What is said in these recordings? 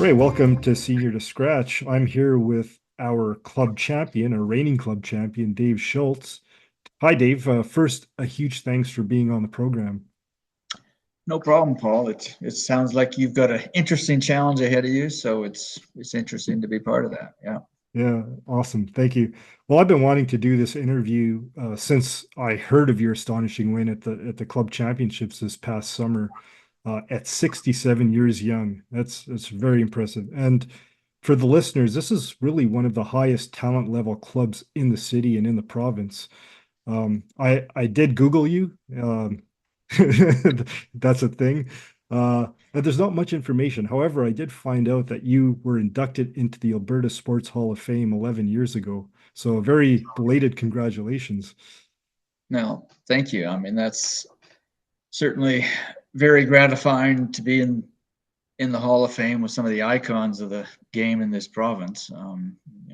Right, welcome to Senior to Scratch. I'm here with our club champion, our reigning club champion, Dave Schultz. Hi, Dave. First, a huge thanks for being on the program. No problem, Paul. It sounds like you've got an interesting challenge ahead of you, so it's interesting to be part of that. Yeah. Yeah, awesome. Thank you. Well, I've been wanting to do this interview since I heard of your astonishing win at the club championships this past summer at 67 years young. That's very impressive. And for the listeners, this is really one of the highest talent level clubs in the city and in the province. I did Google you. That's a thing. And there's not much information. However, I did find out that you were inducted into the Alberta Sports Hall of Fame 11 years ago. So a very belated congratulations. No, thank you. I mean, that's certainly very gratifying to be in the Hall of Fame with some of the icons of the game in this province.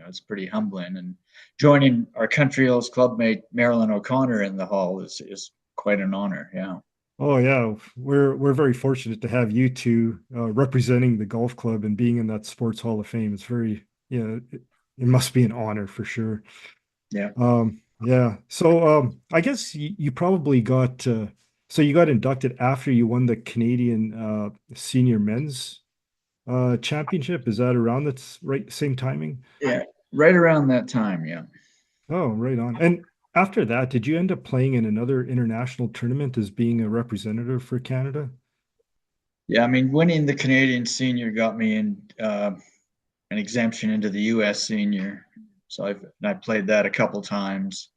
It's pretty humbling, and joining our Countryhill's clubmate Marilyn O'Connor in the hall is quite an honor. Yeah. Oh yeah, we're very fortunate to have you two representing the golf club and being in that Sports Hall of Fame. It's very, it must be an honor for sure. Yeah. Yeah. So I guess you probably got so you got inducted after you won the Canadian senior men's championship. Is that around that's right same timing? Yeah. Right around that time. Yeah. Oh, right on. And after that, did you end up playing in another international tournament as being a representative for Canada? Yeah. I mean, winning the Canadian senior got me in an exemption into the U.S. senior. So I played that a couple times.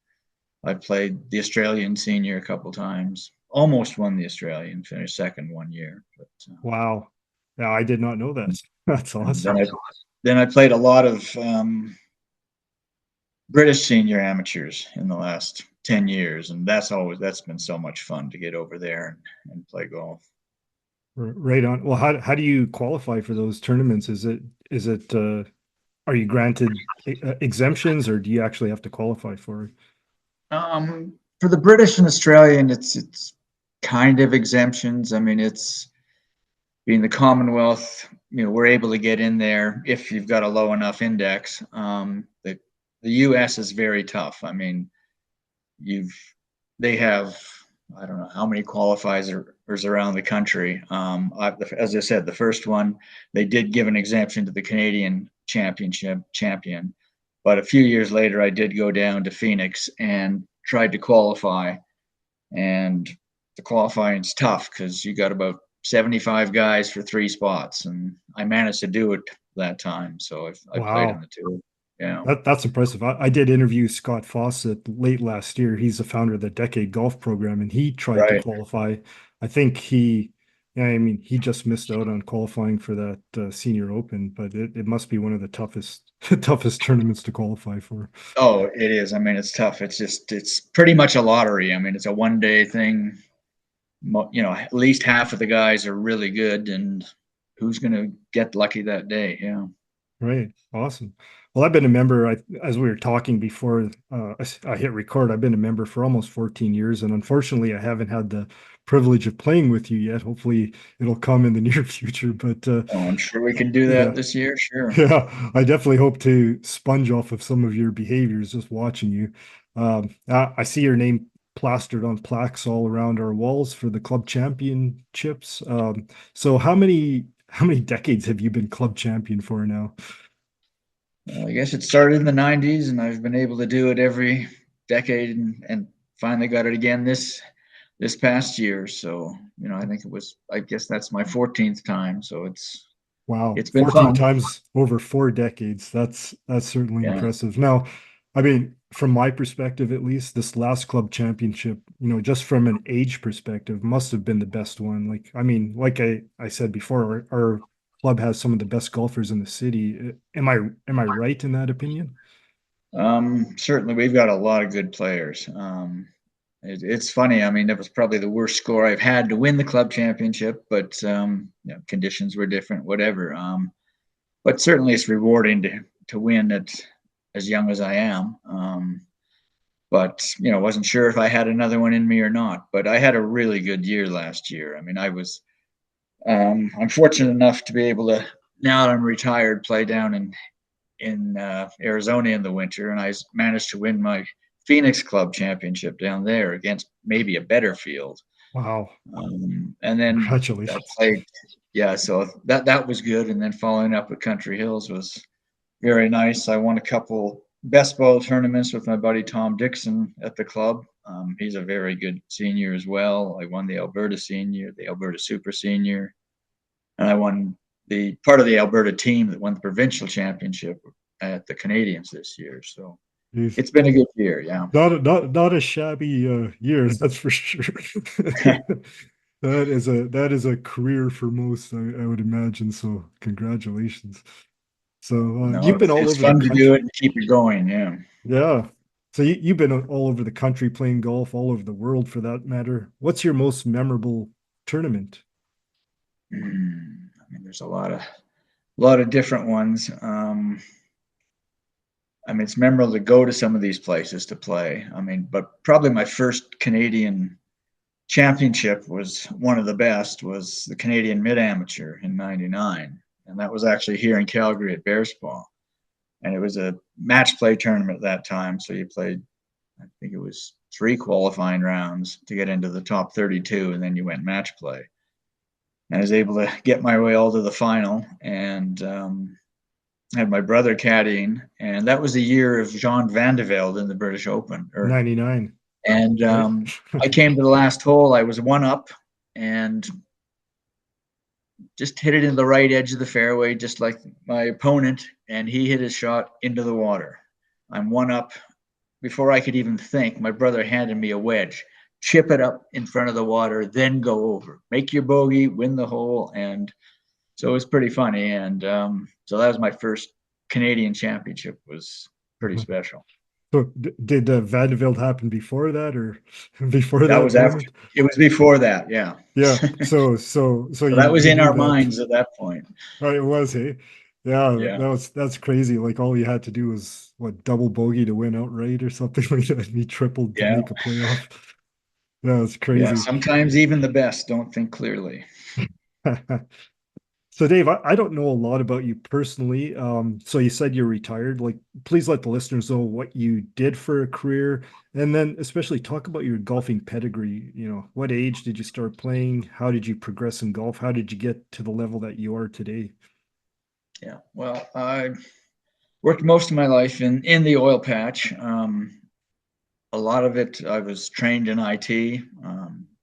I played the Australian senior a couple times. Almost won the Australian, finished second 1 year. But Wow. Yeah, I did not know that. That's and awesome. then I played a lot of British senior amateurs in the last 10 years, and that's been so much fun to get over there and play golf. Right on. Well, how do you qualify for those tournaments? Is it are you granted exemptions or do you actually have to qualify for it? For the British and Australian, it's kind of exemptions. I mean, it's being the Commonwealth, we're able to get in there if you've got a low enough index. The U.S. is very tough. I mean, you've they have I don't know how many qualifiers around the country. As I said, the first one they did give an exemption to the Canadian Championship champion, but a few years later, I did go down to Phoenix and tried to qualify, and the qualifying's tough because you got about 75 guys for three spots, and I managed to do it that time. So I played in Wow. the two. Yeah. That's impressive. I did interview Scott Fawcett late last year. He's the founder of the Decade Golf Program, and he tried to Right. qualify. I think yeah, I mean, he just missed out on qualifying for that Senior Open, but it must be one of the toughest toughest tournaments to qualify for. Oh, it is. I mean, it's tough. It's pretty much a lottery. I mean, it's a 1 day thing. At least half of the guys are really good, and who's going to get lucky that day? Yeah. Right. Awesome. Well, I've been a member, as we were talking before I hit record, I've been a member for almost 14 years, and unfortunately, I haven't had the privilege of playing with you yet. Hopefully, it'll come in the near future. But Oh, I'm sure we can do yeah, that this year. Sure. yeah, I definitely hope to sponge off of some of your behaviors just watching you. I see your name plastered on plaques all around our walls for the club championships. So how many decades have you been club champion for now? Well, I guess it started in the 90s, and I've been able to do it every decade, and finally got it again this past year. So, I think I guess that's my 14th time. So Wow, it's been 14 fun. times over 4 decades. That's certainly Yeah. impressive. Now, I mean, from my perspective at least, this last club championship, just from an age perspective, must have been the best one. Like, I mean, like I said before, our club has some of the best golfers in the city. Am I right in that opinion? Certainly, we've got a lot of good players. It's funny. I mean, that was probably the worst score I've had to win the club championship, but conditions were different, whatever. But certainly, it's rewarding to win at as young as I am. But wasn't sure if I had another one in me or not. But I had a really good year last year. I mean, I'm fortunate enough to be able to now that I'm retired, play down in Arizona in the winter, and I managed to win my Phoenix Club championship down there against maybe a better field. Wow. And then I Congratulations. played, yeah, so that was good. And then following up at Country Hills was very nice. I won a couple best ball tournaments with my buddy Tom Dixon at the club. He's a very good senior as well. I won the Alberta Senior, the Alberta Super Senior, and I won the part of the Alberta team that won the provincial championship at the Canadians this year. So Jeez. it's been a good year. Yeah. Not a shabby year, that's for sure. That is a career for most, I would imagine. So congratulations. So No, you've been all it's over the fun to do country. it and keep it going. Yeah. Yeah. So you've been all over the country playing golf, all over the world for that matter. What's your most memorable tournament? I mean, there's a lot of different ones. I mean, it's memorable to go to some of these places to play. I mean, but probably my first Canadian championship was one of the best, was the Canadian Mid Amateur in '99. And that was actually here in Calgary at Bearspaw. And it was a match play tournament at that time. So you played, I think it was 3 qualifying rounds to get into the top 32, and then you went match play. And I was able to get my way all to the final, and had my brother caddying, and that was the year of Jean Van de Velde in the British Open. 99, And right? I came to the last hole. I was one up, and just hit it in the right edge of the fairway, just like my opponent, and he hit his shot into the water. I'm one up. Before I could even think, my brother handed me a wedge. Chip it up in front of the water, then go over. Make your bogey, win the hole, and so it was pretty funny. And so that was my first Canadian championship. Was pretty special. So did Van de Velde happen before that or before That that was after. tournament? It was before that, yeah. Yeah. So So you that was you in knew our that. minds at that point. Oh, it was, hey? Yeah, Yeah, that's crazy. Like all you had to do was what, double bogey to win outright or something like that. And he tripled to yeah, make a playoff. Yeah, it's yeah. crazy. Sometimes even the best don't think clearly. So Dave, I don't know a lot about you personally. So you said you're retired. Like, please let the listeners know what you did for a career, and then especially talk about your golfing pedigree. What age did you start playing? How did you progress in golf? How did you get to the level that you are today? Yeah. Well, I worked most of my life in the oil patch. A lot of it, I was trained in IT.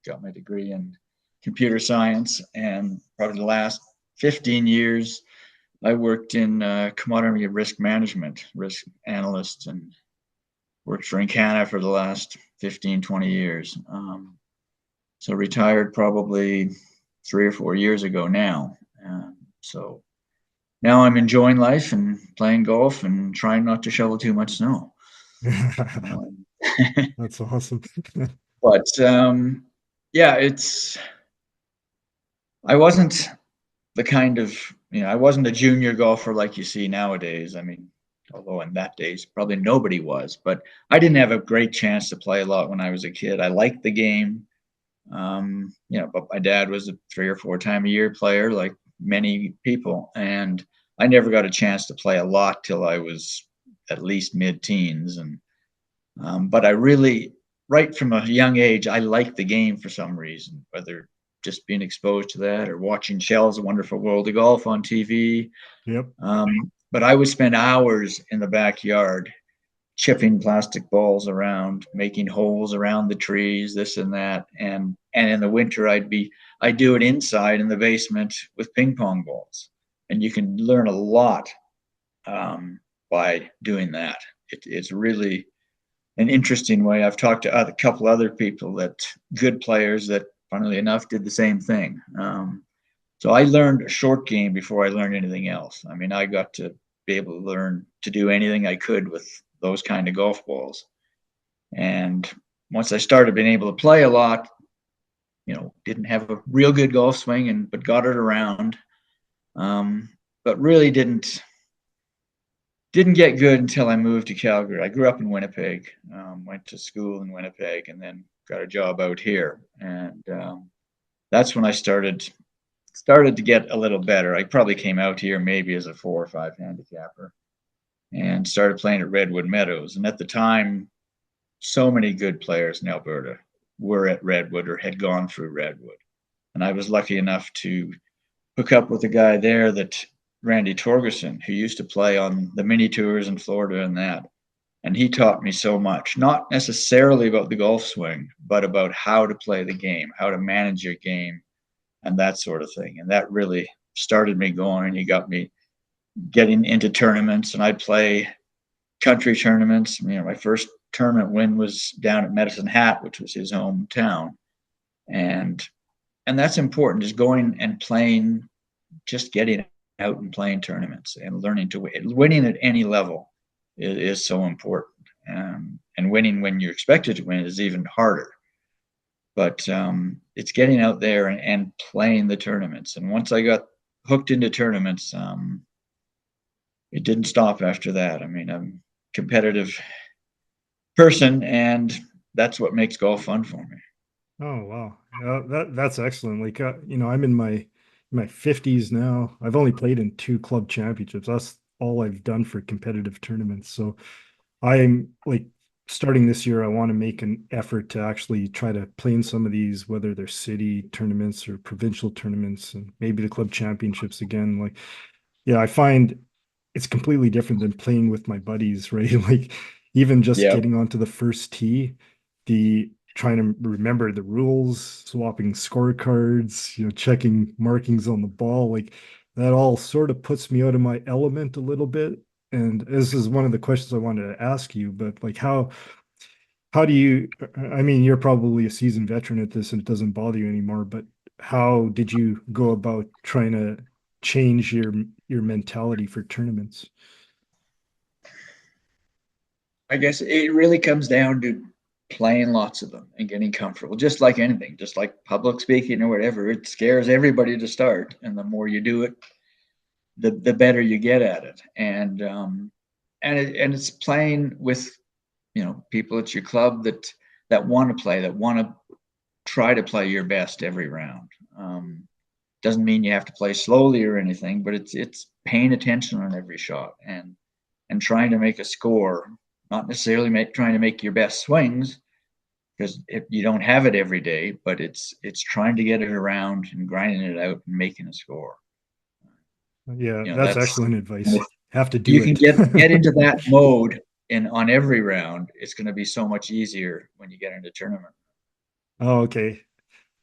Got my degree in computer science, and probably the last 15 years, I worked in commodity risk management, risk analyst, and worked for Encana for the last 15, 20 years. So retired probably 3 or 4 years ago now. So now I'm enjoying life and playing golf and trying not to shovel too much snow. Um, That's awesome. but yeah, I wasn't the kind of, I wasn't a junior golfer like you see nowadays. I mean, although in that days probably nobody was, but I didn't have a great chance to play a lot when I was a kid. I liked the game. But my dad was a 3 or 4 time a year player, like many people, and I never got a chance to play a lot till I was at least mid-teens. And but I really, right from a young age, I liked the game for some reason, whether just being exposed to that or watching Shell's Wonderful World of Golf on TV. Yep. But I would spend hours in the backyard chipping plastic balls around, making holes around the trees, this and that. And in the winter I'd do it inside in the basement with ping pong balls. And you can learn a lot by doing that. It's really an interesting way. I've talked to a couple other people, that good players that, funnily enough, did the same thing. So I learned a short game before I learned anything else. I mean, I got to be able to learn to do anything I could with those kind of golf balls. And once I started being able to play a lot, didn't have a real good golf swing, but got it around. But really didn't get good until I moved to Calgary. I grew up in Winnipeg, went to school in Winnipeg, and then got a job out here. And that's when I started started to get a little better. I probably came out here maybe as a 4 or 5 handicapper and started playing at Redwood Meadows. And at the time, so many good players in Alberta were at Redwood or had gone through Redwood. And I was lucky enough to hook up with a guy there, that Randy Torgerson, who used to play on the mini tours in Florida and that. And he taught me so much, not necessarily about the golf swing, but about how to play the game, how to manage your game, and that sort of thing. And that really started me going, and he got me getting into tournaments. And I'd play country tournaments. My first tournament win was down at Medicine Hat, which was his hometown. And that's important, is going and playing, just getting out and playing tournaments and learning to win. Winning at any level is so important. And winning when you're expected to win is even harder. But it's getting out there and playing the tournaments. And once I got hooked into tournaments, it didn't stop after that. I'm a competitive person, and that's what makes golf fun for me. Oh wow, that's excellent. Like I'm in my 50s now. I've only played in 2 club championships. That's all I've done for competitive tournaments. So I'm like, starting this year, I want to make an effort to actually try to play in some of these, whether they're city tournaments or provincial tournaments, and maybe the club championships again. Like, yeah, I find it's completely different than playing with my buddies, right? Like, even just Yeah. getting onto the first tee, the trying to remember the rules, swapping scorecards, checking markings on the ball, like that all sort of puts me out of my element a little bit. And this is one of the questions I wanted to ask you, but like how do you, I mean, you're probably a seasoned veteran at this and it doesn't bother you anymore, but how did you go about trying to change your mentality for tournaments? I guess it really comes down to playing lots of them and getting comfortable, just like anything, just like public speaking or whatever. It scares everybody to start. And the more you do it, the better you get at it. And it's playing with, people at your club that want to play, that want to try to play your best every round. Doesn't mean you have to play slowly or anything, but it's paying attention on every shot and trying to make a score, not necessarily trying to make your best swings, because if you don't have it every day, but it's trying to get it around and grinding it out and making a score. Yeah, that's That's, excellent advice. Have to you do can it. get into that mode, and on every round, it's going to be so much easier when you get into tournament. Oh, okay.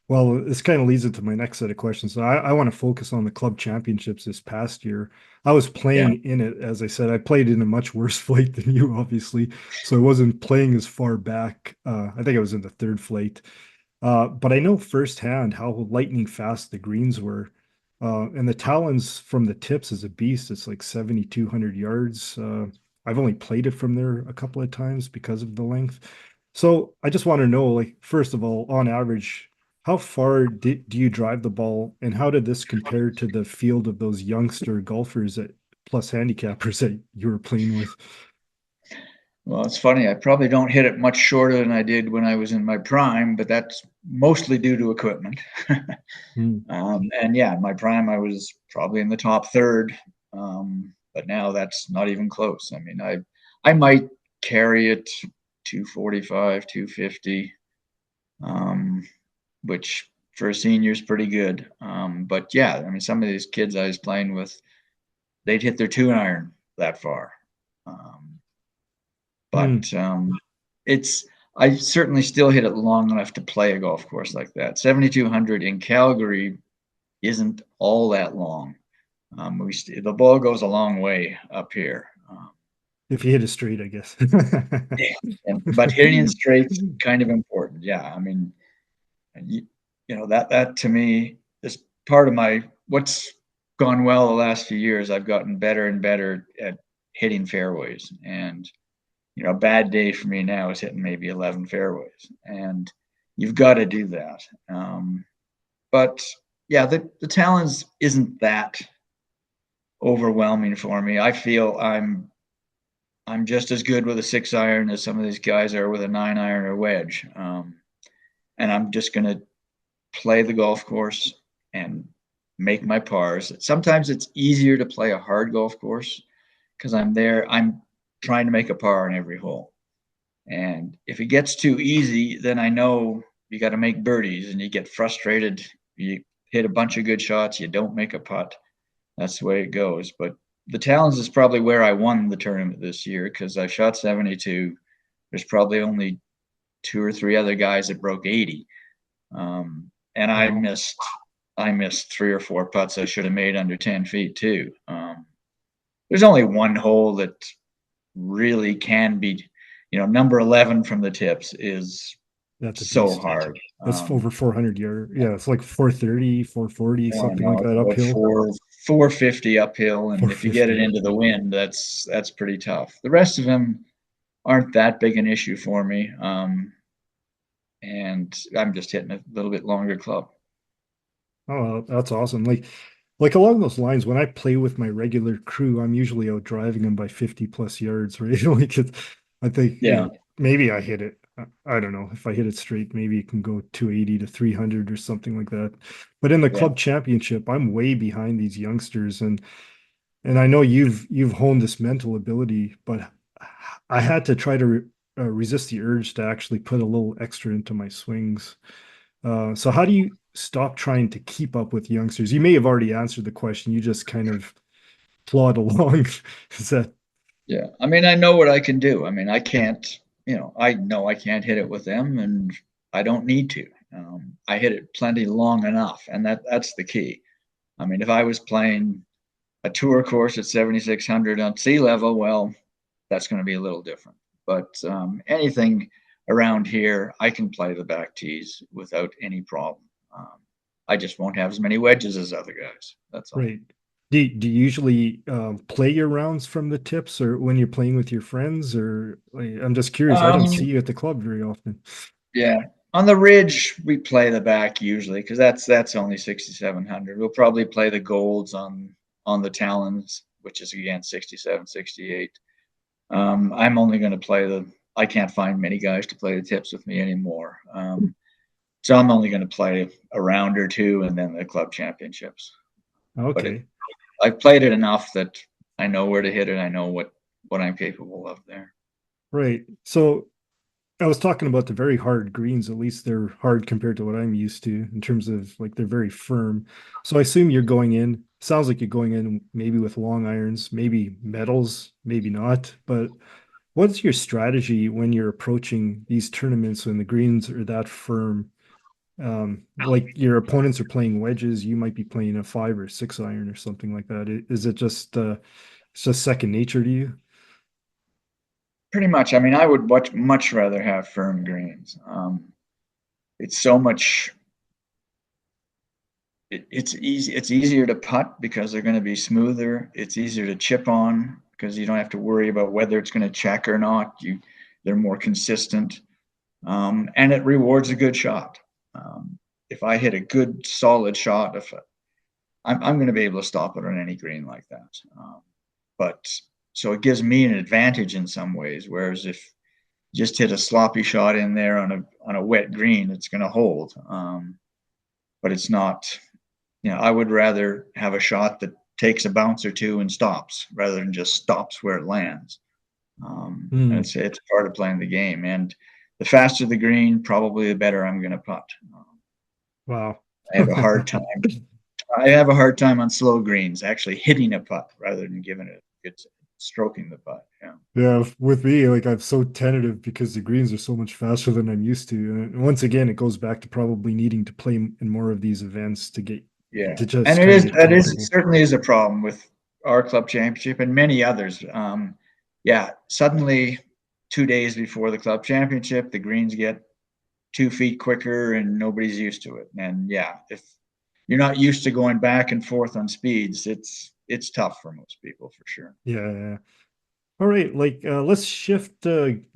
Well, this kind of leads into my next set of questions. So I want to focus on the club championships this past year. I was Yeah. playing in it, as I said, I played in a much worse flight than you, obviously. So I wasn't playing as far back. I think I was in the third flight. But I know firsthand how lightning fast the greens were. And the talons from the tips is a beast. It's like 7,200 yards. I've only played it from there a couple of times because of the length. So I just want to know, like, first of all, on average, how far do you drive the ball, and how did this compare to the field of those youngster golfers that plus handicappers that you were playing with? Well, it's funny. I probably don't hit it much shorter than I did when I was in my prime, but that's mostly due to equipment. Hmm. And yeah, in my prime, I was probably in the top third, but now that's not even close. I might carry it 245, 250, um, which for a senior is pretty good. But yeah, some of these kids I was playing with, they'd hit their 2 iron that far. Um, Hmm. but it's I certainly still hit it long enough to play a golf course like that. 7,200 in Calgary isn't all that long. The ball goes a long way up here. If you hit it straight, I guess. But hitting it straight's kind of important. Yeah, you, that to me is part of what's gone well the last few years. I've gotten better and better at hitting fairways, and a bad day for me now is hitting maybe 11 fairways, and you've got to do that. But yeah, the challenge isn't that overwhelming for me. I feel I'm just as good with a 6 iron as some of these guys are with a 9 iron or wedge. And I'm just going to play the golf course and make my pars. Sometimes it's easier to play a hard golf course because I'm trying to make a par in every hole. And if it gets too easy, then I know you got to make birdies and you get frustrated. You hit a bunch of good shots, you don't make a putt. That's the way it goes. But the Talons is probably where I won the tournament this year because I shot 72. There's probably only two or three other guys that broke 80. And Wow. I missed three or four putts I should have made under 10 feet too. There's only one hole that really can be, number 11 from the tips is That's a so beast. hard. That's over 400 yard. Yeah, it's like 430, 440, I something like know it's that about uphill. 450 uphill, and if you get it 450. into the wind, that's pretty tough. The rest of them aren't that big an issue for me, and I'm just hitting a little bit longer club. Oh, that's awesome. Like along those lines, when I play with my regular crew, I'm usually out driving them by 50 plus yards, right? I think, Yeah, maybe I hit it. I don't know if I hit it straight, maybe it can go 280 to 300 or something like that. But in the yeah. club championship, I'm way behind these youngsters, and I know you've honed this mental ability, but I had to try to resist the urge to actually put a little extra into my swings. So how do you stop trying to keep up with youngsters? You may have already answered the question. You just kind of plod along. Is that Yeah, I mean, I know what I can do. I mean, I can't, I know I can't hit it with them, and I don't need to. I hit it plenty long enough, and that's the key. I mean, if I was playing a tour course at 7,600 on sea level, well, that's going to be a little different. But anything around here, I can play the back tees without any problem. Um, I just won't have as many wedges as other guys. That's all. right? Do you usually play your rounds from the tips or when you're playing with your friends? Or like, I'm just curious. I don't see Um, you at the club very often. Yeah. On the ridge, we play the back usually because that's only 6,700. We'll probably play the golds on the talons, which is again 67, 68. I'm only going to play the. I can't find many guys to play the tips with me anymore. So I'm only going to play a round or two and then the club championships. But Okay, I've played it enough that I know where to hit it. I know what I'm capable of there. right. So I was talking about the very hard greens. At least they're hard compared to what I'm used to in terms of like they're very firm. So I assume you're going in. Sounds like you're going in maybe with long irons, maybe metals, maybe not. But what's your strategy when you're approaching these tournaments when the greens are that firm? Like your opponents are playing wedges, you might be playing a 5 or 6 iron or something like that. Is it just it's just second nature to you? Pretty much. I mean, I would much rather have firm greens. It's so much it's easy. It's easier to putt because they're going to be smoother. It's easier to chip on because you don't have to worry about whether it's going to check or not. They're more consistent, and it rewards a good shot. If I hit a good solid shot, if I'm going to be able to stop it on any green like that. But so it gives me an advantage in some ways. Whereas if you just hit a sloppy shot in there on a wet green, it's going to hold. But it's not. I would rather have a shot that takes a bounce or two and stops rather than just stops where it lands. And Hmm. it's part of playing the game. And the faster the green, probably the better I'm going to putt. Wow. I have a hard time. I have a hard time on slow greens actually hitting a putt rather than giving it a good stroking the putt. Yeah. Yeah, with me, like I'm so tentative because the greens are so much faster than I'm used to. And once again, it goes back to probably needing to play in more of these events to get Yeah. to just And kind of get that is comfortable. certainly is a problem with our club championship and many others. Yeah. Suddenly 2 days before the club championship, the greens get 2 feet quicker and nobody's used to it. And yeah, if you're not used to going back and forth on speeds, it's tough for most people for sure. Yeah. Yeah. All right, like let's shift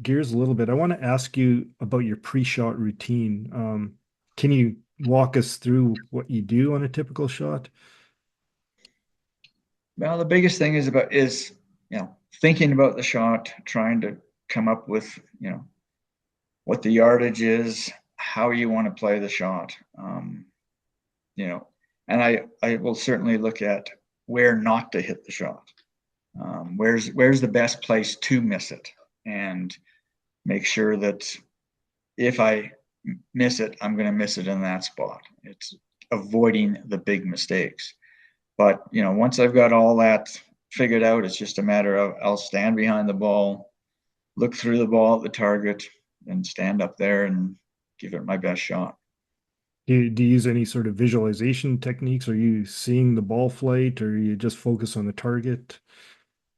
gears a little bit. I want to ask you about your pre-shot routine. Can you walk us through what you do on a typical shot? Well, the biggest thing is thinking about the shot, trying to come up with what the yardage is, how you want to play the shot. You know, And I will certainly look at where not to hit the shot. Where's the best place to miss it, and make sure that if I miss it, I'm going to miss it in that spot. It's avoiding the big mistakes. But once I've got all that figured out, it's just a matter of I'll stand behind the ball, look through the ball at the target, and stand up there and give it my best shot. Do you use any sort of visualization techniques? Are you seeing the ball flight, or you just focus on the target?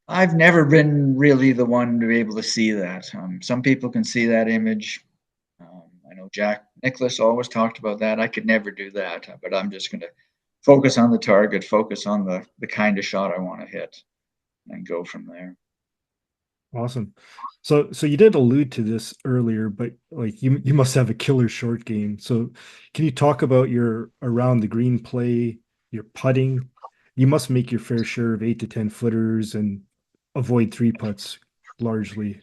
I've never been really the one to be able to see that. Some people can see that image. I know Jack Nicklaus always talked about that. I could never do that, but I'm just going to focus on the target, focus on the kind of shot I want to hit, and go from there. Awesome. So you did allude to this earlier, but like you must have a killer short game. So can you talk about your around the green play, your putting? You must make your fair share of 8 to 10 footers and avoid three putts largely.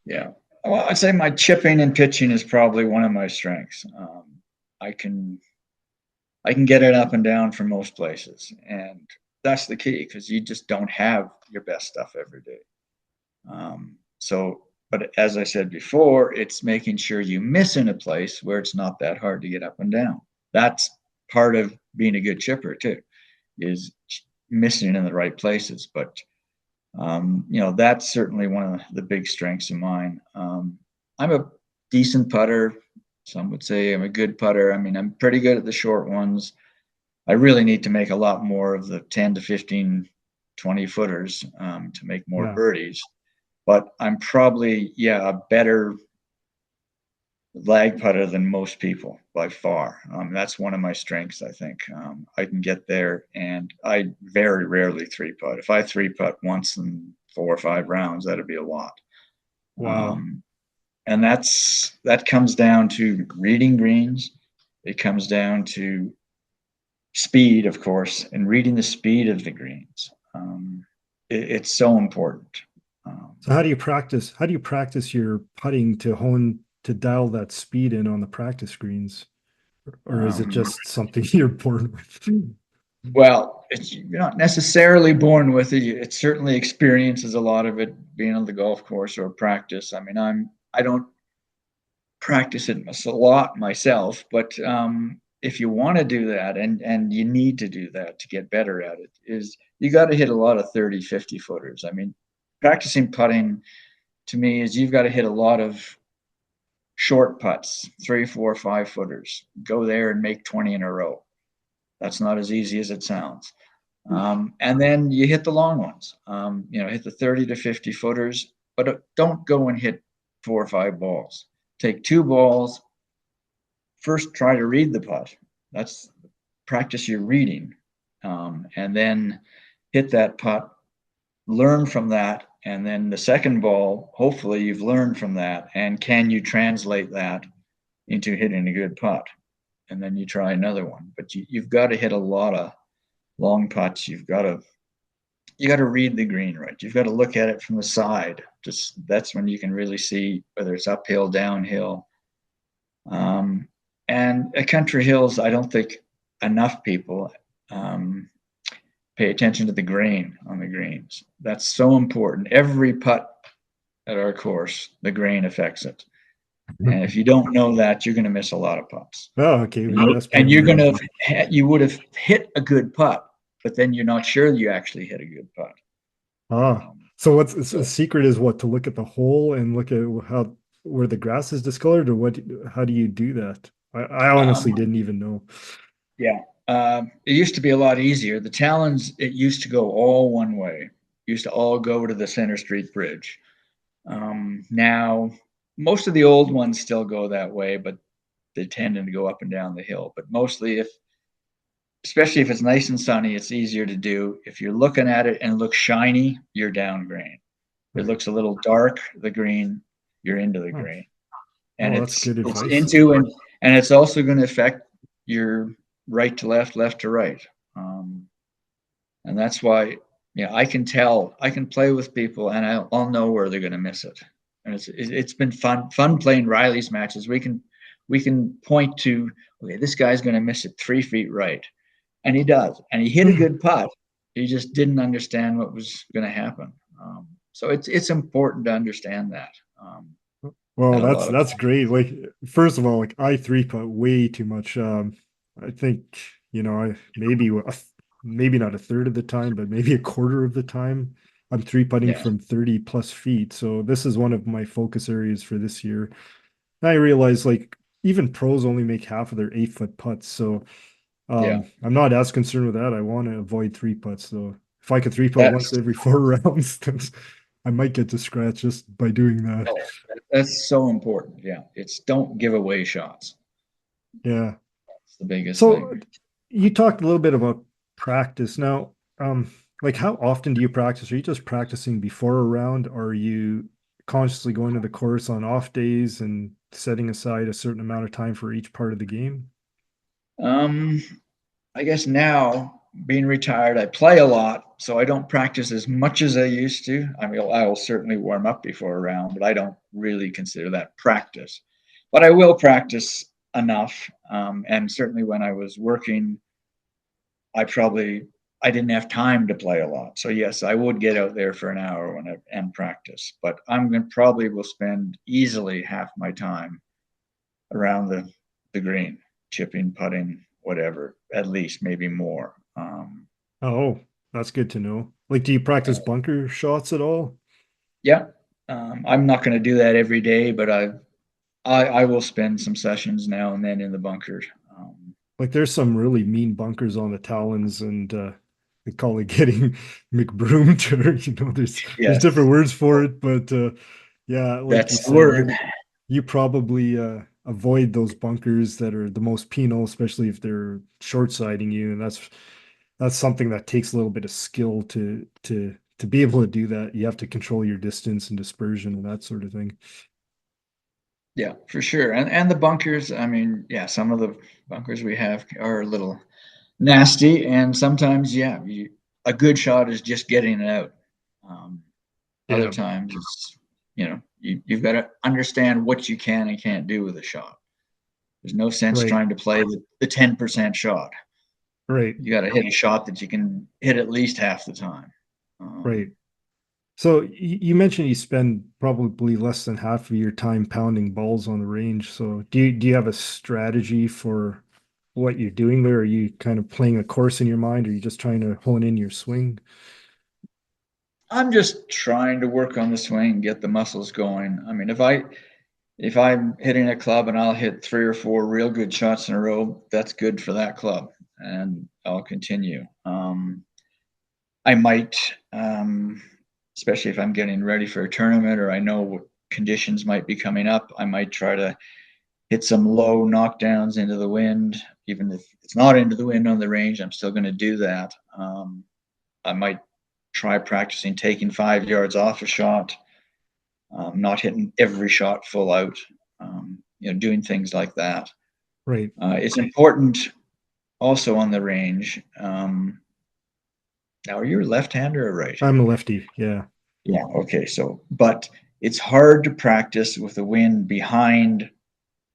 Yeah. Well, I'd say my chipping and pitching is probably one of my strengths. I can I can get it up and down from most places, and that's the key because you just don't have your best stuff every day. But as I said before, it's making sure you miss in a place where it's not that hard to get up and down. That's part of being a good chipper too, is missing in the right places. But that's certainly one of the big strengths of mine. I'm a decent putter. Some would say I'm a good putter. I mean, I'm pretty good at the short ones. I really need to make a lot more of the 10 to 15, 20 footers to make more Yeah. birdies. But I'm probably, a better lag putter than most people by far. That's one of my strengths, I think. I can get there, and I very rarely three putt. If I three putt once in 4 or 5 rounds, that'd be a lot. Wow. Um, and that comes down to reading greens. It comes down to speed, of course, and reading the speed of the greens. It's so important. So how do you practice? How do you practice your putting to hone to dial that speed in on the practice screens? Or is it Um, just something you're born with? well, you're not necessarily born with it. It certainly experiences a lot of it being on the golf course or practice. I mean, I don't practice it a lot myself, but if you want to do that, and you need to do that to get better at it, is you got to hit a lot of 30, 50 footers. I mean, practicing putting to me is you've got to hit a lot of short putts, 3, 4, 5 footers. Go there and make 20 in a row. That's not as easy as it sounds. And then you hit the long ones. Hit the 30 to 50 footers, but don't go and hit 4 or 5 balls. Take 2 balls. First, try to read the putt. That's practice your reading, and then hit that putt. Learn from that, and then the second ball. Hopefully, you've learned from that, and can you translate that into hitting a good putt? And then you try another one. But you've got to hit a lot of long putts. You got to read the green right. You've got to look at it from the side. Just that's when you can really see whether it's uphill, downhill. And at Country Hills, I don't think enough people pay attention to the grain on the greens. That's so important. Every putt at our course, the grain affects it. And if you don't know that, you're going to miss a lot of putts. Oh, okay. That's And pretty good. you would have hit a good putt, but then you're not sure you actually hit a good putt. Ah, so what's the So secret is what to look at the hole and look at how where the grass is discolored, or what? How do you do that? I honestly um, didn't even know. yeah, it used to be a lot easier. The Talons, it used to go all one way. It used to all go to the Center Street Bridge. Now, most of the old ones still go that way, but they tend to go up and down the hill. But mostly, especially if it's nice and sunny, it's easier to do. If you're looking at it and it looks shiny, you're down green. If it Right. looks a little dark, the green, you're into the Oh, green. And oh, that's it's good it's advice. into and it's also going to affect your right to left, left to right. And that's why, I can tell, I can play with people, and I'll know where they're going to miss it. And it's been fun playing Riley's matches. We can point to, okay, this guy's going to miss it 3 feet right. And he does. And he hit a good putt. He just didn't understand what was going to happen. So it's important to understand that. Well, And a lot of that's great. Like, first of all, like I three putt way too much. I think, I maybe not a third of the time, but maybe a quarter of the time I'm three putting yeah, from 30 plus feet. So this is one of my focus areas for this year. And I realize like even pros only make half of their 8 foot putts. So yeah. I'm not as concerned with that. I want to avoid three putts. So if I could three putt That's once every 4 rounds, I might get to scratch just by doing that. oh, that's so important. Yeah, it's don't give away shots. Yeah. It's the biggest So thing. you talked a little bit about practice. Now, like how often do you practice? Are you just practicing before a round, or are you consciously going to the course on off days and setting aside a certain amount of time for each part of the game? Um, I guess now being retired, I play a lot, so I don't practice as much as I used to. I mean, I will certainly warm up before a round, but I don't really consider that practice. But I will practice enough, and certainly when I was working, I didn't have time to play a lot. So yes, I would get out there for an hour and practice, but I'm going to probably will spend easily half my time around the green, chipping, putting, whatever, at least maybe more. Oh, that's good to know. Like, do you practice bunker shots at all? Yeah, I'm not going to do that every day, but I will spend some sessions now and then in the bunkers. Like, there's some really mean bunkers on the Talons, and they call it getting McBroomed, or there's different Yes, words for it, but yeah, like you that's the said, word. you probably avoid those bunkers that are the most penal, especially if they're short siding you, and that's something that takes a little bit of skill to be able to do that. You have to control your distance and dispersion and that sort of thing. Yeah, for sure. And the bunkers, I mean, yeah, some of the bunkers we have are a little nasty, and sometimes, yeah, a good shot is just getting it out. Um, Other Yeah, times, you've got to understand what you can and can't do with a shot. There's no sense right, trying to play the 10% shot. right, You got to hit a shot that you can hit at least half the time. right. Um, So you mentioned you spend probably less than half of your time pounding balls on the range. So do you have a strategy for what you're doing there? Are you kind of playing a course in your mind, or are you just trying to hone in your swing? I'm just trying to work on the swing, get the muscles going. I mean, if I'm hitting a club and I'll hit 3 or 4 real good shots in a row, that's good for that club, and I'll continue. I might, especially if I'm getting ready for a tournament or I know what conditions might be coming up, I might try to hit some low knockdowns into the wind. Even if it's not into the wind on the range, I'm still going to do that. I might try practicing taking 5 yards off a shot, not hitting every shot full out, doing things like that. Right. It's important also on the range. Now, are you a left-hander or I'm a right-hander? lefty. Yeah. Yeah. Okay. But it's hard to practice with the wind behind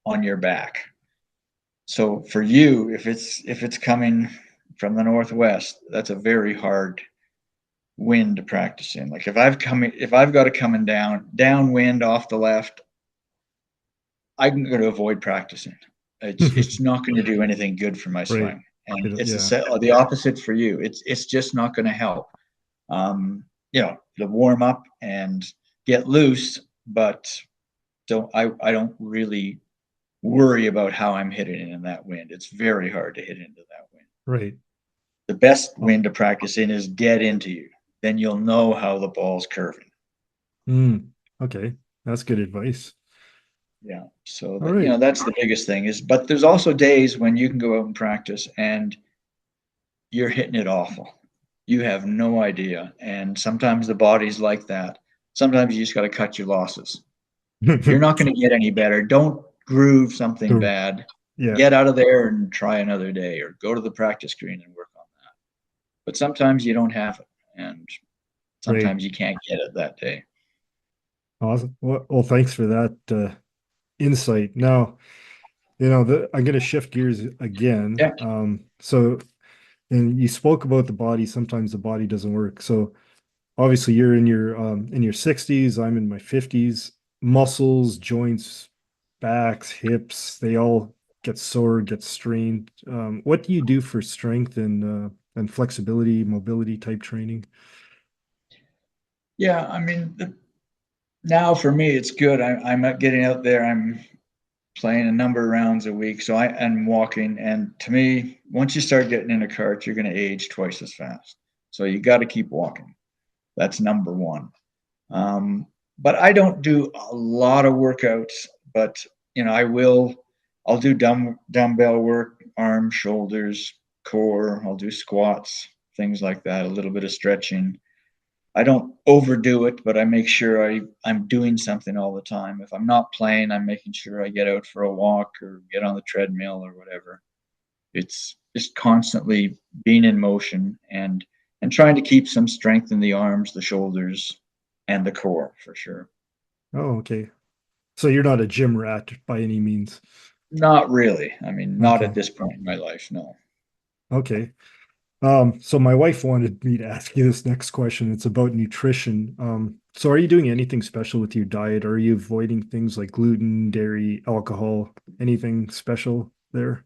on your back. So for you, if it's coming from the northwest, that's a very hard wind to practice in. Like if I've got it coming downwind off the left, I'm going to avoid practicing. It's not going to do anything good for my Right. swing, and it's Yeah. the opposite for you. It's just not going to help. To warm up and get loose, but I don't really worry about how I'm hitting in that wind. It's very hard to hit into that wind. Right. The best Oh, wind to practice in is dead into you. Then you'll know how the ball's curving. okay. That's good advice. Yeah. So All right. that's the biggest thing but there's also days when you can go out and practice and you're hitting it awful. You have no idea. And sometimes the body's like that. Sometimes you just got to cut your losses. You're not going to get any better. Don't groove something So, bad. yeah. Get out of there and try another day or go to the practice green and work on that. But sometimes you don't have it. And Right. sometimes you can't get it that day. Awesome. Well, thanks for that insight. Now, I'm going to shift gears again. Yeah. So And you spoke about the body. Sometimes the body doesn't work. So obviously you're in your 60s, I'm in my 50s. Muscles, joints, backs, hips, they all get sore, get strained. What do you do for strength and flexibility, mobility type training? Yeah, I mean, now for me, it's good. I'm not getting out there. I'm playing a number of rounds a week, so I'm walking. And to me, once you start getting in a cart, you're going to age twice as fast. So you got to keep walking. That's number one. Um, but I don't do a lot of workouts, but I will. I'll do dumbbell work, arms, shoulders, core. I'll do squats, things like that. A little bit of stretching. I don't overdo it, but I make sure I'm doing something all the time. If I'm not playing, I'm making sure I get out for a walk or get on the treadmill or whatever. It's just constantly being in motion and trying to keep some strength in the arms, the shoulders, and the core for sure. Oh, okay. So you're not a gym rat by any means. Not really. I mean, not at Okay. this point in my life, no. Okay. So my wife wanted me to ask you this next question. It's about nutrition. So are you doing anything special with your diet? Are you avoiding things like gluten, dairy, alcohol, anything special there?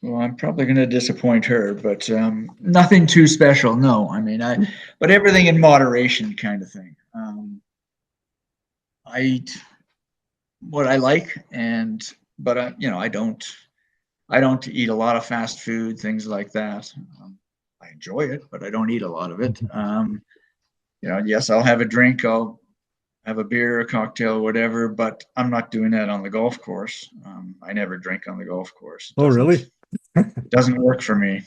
Well, I'm probably going to disappoint her, but nothing too special. No, I mean, but everything in moderation, kind of thing. I eat what I like, but I don't eat a lot of fast food, things like that. I enjoy it, but I don't eat a lot of it. Yes, I'll have a drink, I'll have a beer, a cocktail, whatever, but I'm not doing that on the golf course. I never drink on the golf course. Oh, really? It doesn't work for me.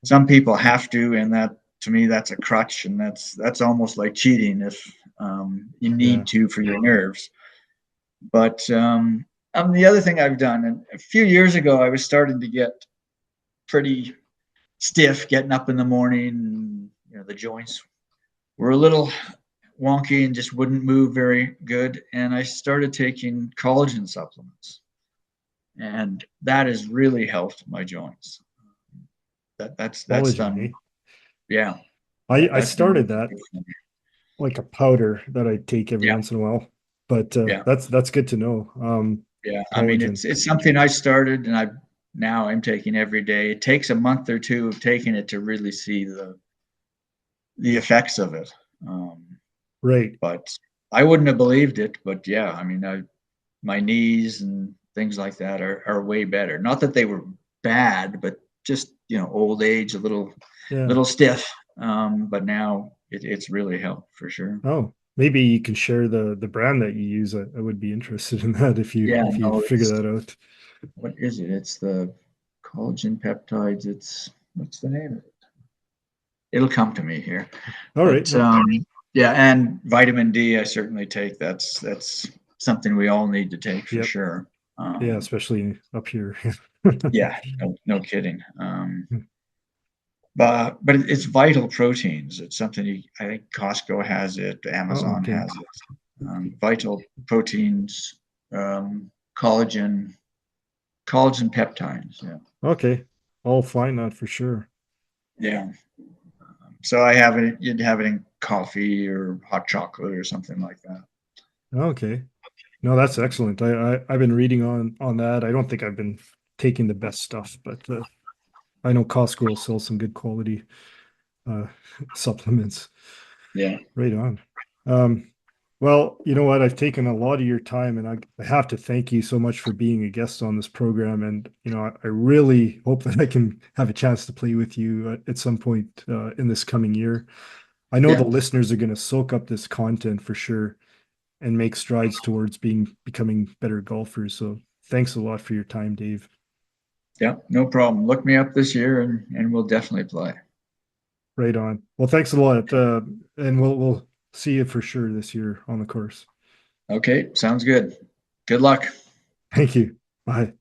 Some people have to, and that to me that's a crutch, and that's almost like cheating if you Yeah. need to for your nerves. But the other thing I've done, and a few years ago, I was starting to get pretty stiff getting up in the morning. The joints were a little wonky and just wouldn't move very good. And I started taking collagen supplements, and that has really helped my joints. That's Collagen, done. eh? Yeah, I that's been started really that good for me. like a powder that I take every Yeah, once in a while, but yeah, that's good to know. yeah. I mean, Collagen. it's something I started, and I'm taking every day. It takes a month or two of taking it to really see the effects of it. Um, Right. but I wouldn't have believed it. But yeah, I mean, my knees and things like that are way better. Not that they were bad, but just old age, a Yeah. little stiff. But now it's really helped for sure. Oh, maybe you can share the brand that you use. I would be interested in that Yeah, if you no, figure that out. what is it? It's the collagen peptides. What's the name of it? It'll come to me here. All right. But No, yeah, and vitamin D, I certainly take. That's something we all need to take for yep. sure. Yeah, Um, especially up here. yeah, no kidding. But it's vital proteins. It's something I think Costco has it, Oh, Amazon okay. has it. Vital proteins, um, collagen, collagen peptides. Yeah, Okay. I'll find that for sure. yeah. So I have it. You'd have it in coffee or hot chocolate or something like that. Okay. No, that's excellent. I've been reading on that. I don't think I've been taking the best stuff, but I know Costco will sell some good quality uh supplements. Yeah, Right on. Um, well, you know what? I've taken a lot of your time, and I have to thank you so much for being a guest on this program. And I really hope that I can have a chance to play with you at some point in this coming year. I know the yeah, listeners are going to soak up this content for sure and make strides towards becoming better golfers. So thanks a lot for your time, Dave. yeah. No problem. Look me up this year, and we'll definitely play. Right on. Well, thanks a lot, and we'll see you for sure this year on the course. Okay, sounds good. Good luck. Thank you. Bye.